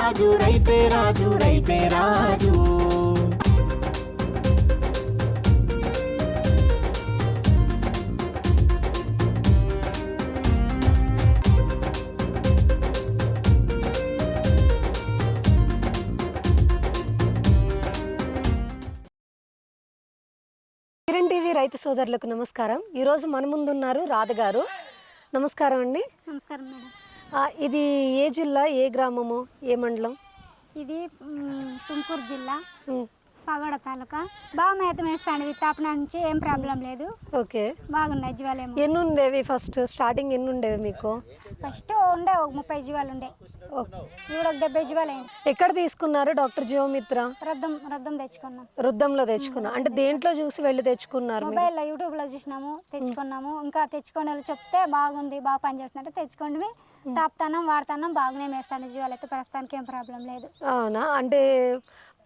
రాజు రైతే రాజు రైతే రాజు. కిరణ్ టీవీ రైతు సోదరులకు నమస్కారం. ఈరోజు మన ముందున్నారు రాధ గారు. నమస్కారం అండి. నమస్కారం మేడం. ఇది ఏ జిల్లా, ఏ గ్రామము, ఏ మండలం? ఇది తుమ్కూరు జిల్లా, పగోడ తాలూకా. బాగా మేత వేస్తాను. విత్తాపన నుంచి ఏం ప్రాబ్లం లేదు. ఓకే, బాగున్నాయి జీవాలు. ఎన్ని ఉండేవి ఫస్ట్ స్టార్టింగ్? ఎన్ని ఉండేవి మీకు? ఫస్ట్ ఉండే ఒక 30 జీవాలు ఉండే, ఇప్పుడు ఒక 70 జీవాలు అయింది. ఎక్కడ తీసుకున్నారు డాక్టర్ జీవమిత్ర? రద్దం తెచ్చుకున్నాం. రుద్దంలో తెచ్చుకున్నా అంటే దేంట్లో చూసి వెళ్ళి తెచ్చుకున్నారు? మొబైల్లో యూట్యూబ్లో చూసినాము, తెచ్చుకున్నాము. ఇంకా తెచ్చుకునే వాళ్ళు చెప్తే బాగుంది, బాగా పనిచేస్తుందంటే తెచ్చుకోండి. తాపుతానం వాడతానం, బాగానే వేస్తాను. జీవాలు అయితే ప్రస్తుతానికి ఏం ప్రాబ్లం లేదు. అవునా? అంటే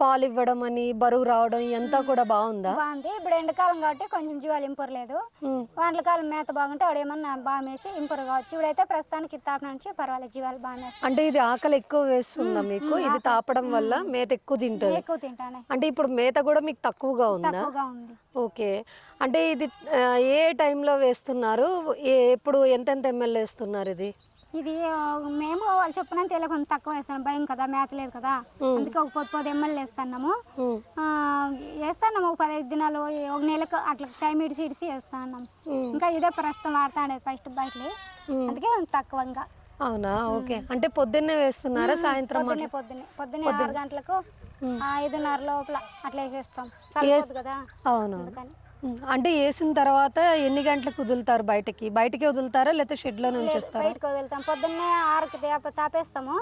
పాలు ఇవ్వడం అని, బరువు రావడం ఇదంతా కూడా బాగుందా? బాగుంది. ఇప్పుడు ఎండాకాలం కాబట్టి కొంచెం జీవాలు ఇంపర్ లేదు. వాంట్ల కాలం మేత బాగుంటే వాడు ఏమన్నా బాగా వేసి ఇంపర్ కావచ్చు. ఇప్పుడైతే ప్రస్తుతానికి తాప నుంచి పర్వాలేదు, జీవాలు బాగానే. అంటే ఇది ఆకలి ఎక్కువ వేస్తుందా మీకు? ఇది తాపడం వల్ల మేత ఎక్కువ తింటుంది? ఎక్కువ తింటానే. అంటే ఇప్పుడు మేత కూడా మీకు తక్కువగా ఉందా? తక్కువగా ఉంది. ఓకే. అంటే ఇది ఏ టైంలో వేస్తున్నారు? ఎప్పుడు ఎంతెంత ఎంఎల్ వేస్తున్నారు ఇది? ఇది మేము వాళ్ళు చెప్పినంత ఇలా కొంచెం తక్కువ వేస్తాను, భయం కదా, మేత లేదు కదా, అందుకే ఒక 10 ఎంఎల్ వేస్తున్నాము. ఒక 15 దినాలు, ఒక నెలకు అట్లా టైం ఇడిసి వేస్తున్నాం. ఇంకా ఇదే ప్రస్తుతం వాడతా అనేది ఫస్ట్ బయటలే, అందుకే కొంచెం తక్కువ. ఇంకా అవునా? ఓకే. అంటే పొద్దున్నే వేస్తున్నారా సాయంత్రం? పొద్దున్నే 6 గంటలకు 5:30 లోపల అట్లా వేసేస్తాం కదా. అవును. అంటే వేసిన తర్వాత ఎన్ని గంటలకు వదులుతారు? బయటకి వదులుతారా లేకపోతే షెడ్ లో నుంచి వస్తారా? బయటకు వదులుతాం. పొద్దున్నే 6కి తాపేస్తాము.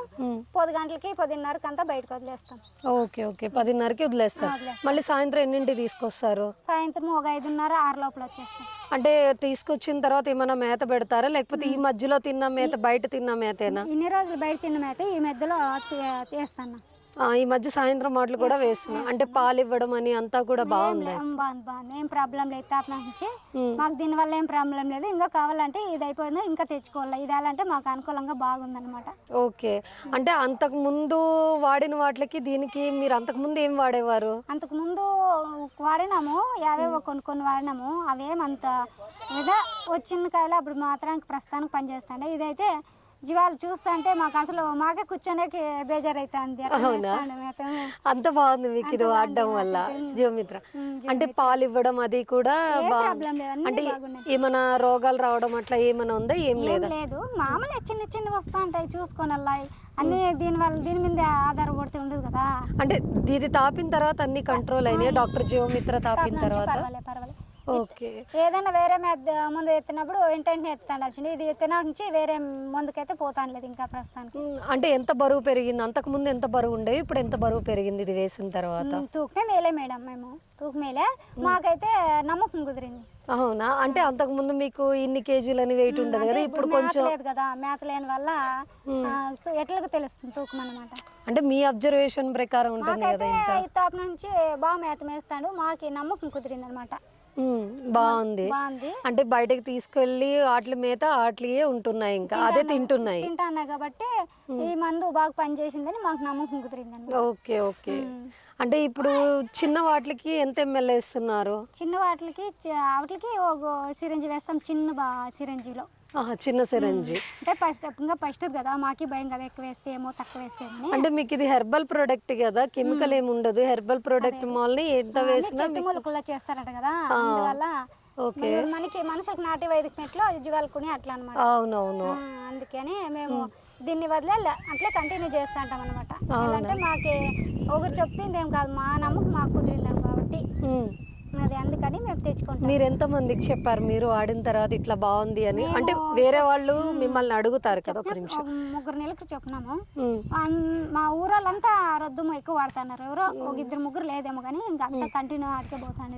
10 గంటలకి 10:30కి అంతా బయటకు వదిలేస్తాం. ఓకే ఓకే, 10:30కి వదిలేస్తారు. మళ్ళీ సాయంత్రం ఎన్నింటికి తీసుకొస్తారు? సాయంత్రం ఒక 5:30, 6 లోపల వచ్చేస్తాం. అంటే తీసుకొచ్చిన తర్వాత ఏమైనా మేత పెడతారా లేకపోతే ఈ మధ్యలో తిన్న మేత, బయట తిన్న మేతేనా? ఇన్ని రోజులు బయట తిన్న మేత ఈ మధ్యలో వేస్తాను. ఈ మధ్య సాయంత్రం మాటలు కూడా వేస్తున్నా. అంటే పాలు ఇవ్వడం అని అంతా కూడా బాగుంది? బాగుంది, ఏం ప్రాబ్లం లేదు. తాపన నుంచి మాకు దీనివల్ల ఏం ప్రాబ్లం లేదు. ఇంకా కావాలంటే ఇది అయిపోయిందో ఇంకా తెచ్చుకోవాలి. ఇది అంటే మాకు అనుకూలంగా బాగుందన్నమాట. ఓకే. అంటే అంతకు ముందు వాడిన వాటికి దీనికి మీరు అంతకు ముందు ఏం వాడేవారు? అంతకు ముందు వాడినాము, యావేవో కొన్ని వాడినాము. అవేమంత ఏదో వచ్చిన కాయలు అప్పుడు మాత్రానికి ప్రస్తుతానికి పనిచేస్తాండే. ఇదైతే జీవాలు చూస్తుంటే మాకు అసలు మాకే కూర్చొనే బేజారు అవుతుంది. అంత బాగుంది మీకు ఇది వాడడం వల్ల జీవమిత్ర. అంటే పాలు ఇవ్వడం అది కూడా అంటే ఏమైనా రోగాలు రావడం అట్లా ఏమైనా ఉందా? ఏం లేదు. మామూలు చిన్న వస్తా ఉంటాయి, చూసుకొని అన్ని దీని మీద ఆధారపడుతూ ఉండదు కదా. అంటే ఇది తాపిన తర్వాత అన్ని కంట్రోల్ అయినాయి డాక్టర్ జీవమిత్ర తాపిన తర్వాత? పర్వాలేదు. ఓకే. ఏదైనా వేరే ముందు ఎత్తినప్పుడు వెంటనే ఎత్తుతాను. ఇది ఎత్తిన నుంచి వేరే ముందుకైతే పోతాను లేదు ఇంకా ప్రస్తుతానికి. అంటే ఎంత బరువు పెరిగింది? అంతకు ముందు ఎంత బరువు ఉండేవి, ఇప్పుడు ఎంత బరువు పెరిగింది ఇది వేసిన తర్వాత? తూకమే మేలే మేడం, మేము తూకమేలే. మాకైతే నమ్మకం కుదిరింది. అవునా? అంటే అంతకు ముందు మీకు ఇన్ని కేజీలని వెయిట్ ఉండదు కదా, ఇప్పుడు కొంచెం లేదు కదా, మేత లేని వల్ల ఎట్లా తెలుస్తుంది తూకం అన్నమాట. అంటే మీ అబ్జర్వేషన్ ప్రకారం ఉంటుంది కదా. తాప నుంచి బాగా మేత వేస్తాడు, మాకు నమ్మకం కుదిరింది అనమాట. బాగుంది. అంటే బయటకు తీసుకెళ్లి వాటి మేత వాటియే ఉంటున్నాయి, ఇంకా అదే తింటున్నాయి కాబట్టి ఈ మందు బాగా పనిచేసిందని మాకు నమ్మకం కుదిరింది. Okay okay. అంటే ఇప్పుడు చిన్న వాటికి ఎంత ఎంఎల్ వేస్తున్నారు? చిన్న వాటికి ఒక సిరంజి వేస్తాం, చిన్న సిరంజిలో. చిన్న సిరంజి అంటే ఫస్ట్ కదా, మాకి భయం కదా, ఎక్కువ వేస్తే ఏమో తక్కువ వేస్తే. అంటే మీకు ఇది హెర్బల్ ప్రోడక్ట్ కదా, కెమికల్ ఏమి ఉండదు. హెర్బల్ ప్రోడక్ట్ మాల్ని ఎంత వేసినా మూలకుల్లో చేస్తారట కదా, అందువల్ల మనుషులకు నాటి వైద్యలో జీవాలకుని అట్లా అనమాట. అవునవును. అందుకని మేము దీన్ని వదిలే అట్లే కంటిన్యూ చేస్తా ఉంటాం అనమాట. అంటే మాకు ఒకరు చెప్పింది ఏం కాదు, మా నమ్మకం మాకు కుదిరిందాం కాబట్టి అది, అందుకని మేము తెచ్చుకుంటాం. మీరు ఎంత మందికి చెప్పారు మీరు వాడిన తర్వాత ఇట్లా బాగుంది అని? అంటే వేరే వాళ్ళు మిమ్మల్ని అడుగుతారు కదా. ఒక నిమిషం. 3 నెలలకు చెప్పినాము. మా ఊరోళ్ళంతా రొద్దుము ఎక్కువ వాడుతున్నారు. ఎవరో 2-3 లేదేమో కానీ ఇంకా అంతా కంటిన్యూ ఆడికే పోతానేది.